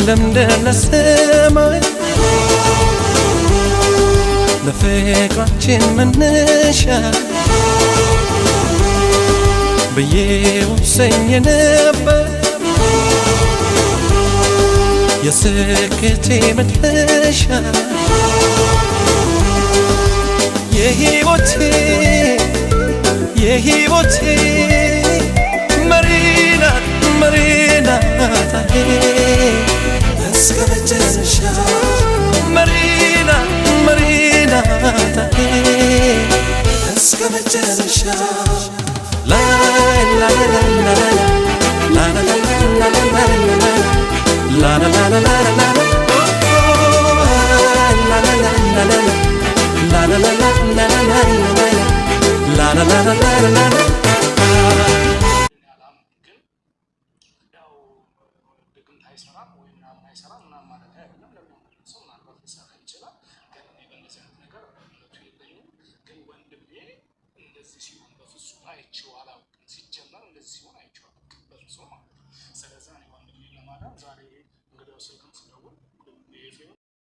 ለምደን ለሰማይ ለፍቅራችን መነሻ ብዬ ወሰኜ ነበር የስኬቴ መድረሻ የሕይወቴ መሪና እስከ መጨረሻ መሪና እስከ መጨረሻ ላ ላ ላ ላ ላ ላ ስለዚህ እኔ ወንድሜ ለማዳን ዛሬ እንግዲህ